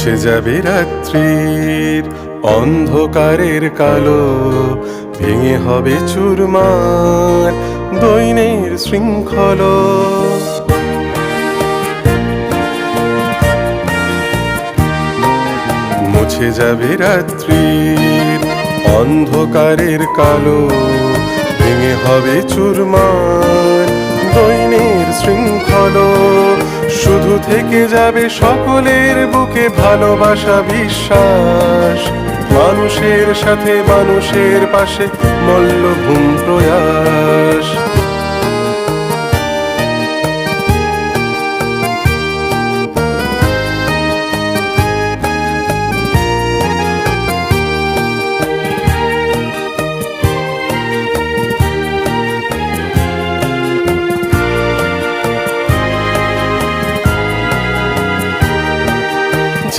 মুছে যাবে রাত্রির অন্ধকারের কালো, ভেঙে হবে চুরমার দৈনের শৃঙ্খল। মুছে যাবে রাত্রির অন্ধকারের কালো, ভেঙে হবে চুরমার দৈনের শৃঙ্খল। শুধু থেকে যাবে সকলের বুকে ভালোবাসা, বিশ্বাস, মানুষের সাথে মানুষের পাশে মল্লভূম প্রয়াস।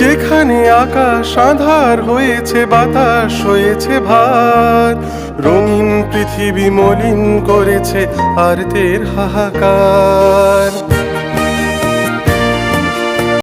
যেখানে আকাশ আঁধার হয়েছে, বাতাস হয়েছে ভার, রঙিন পৃথিবী মলিন করেছে আরতের হাহাকার।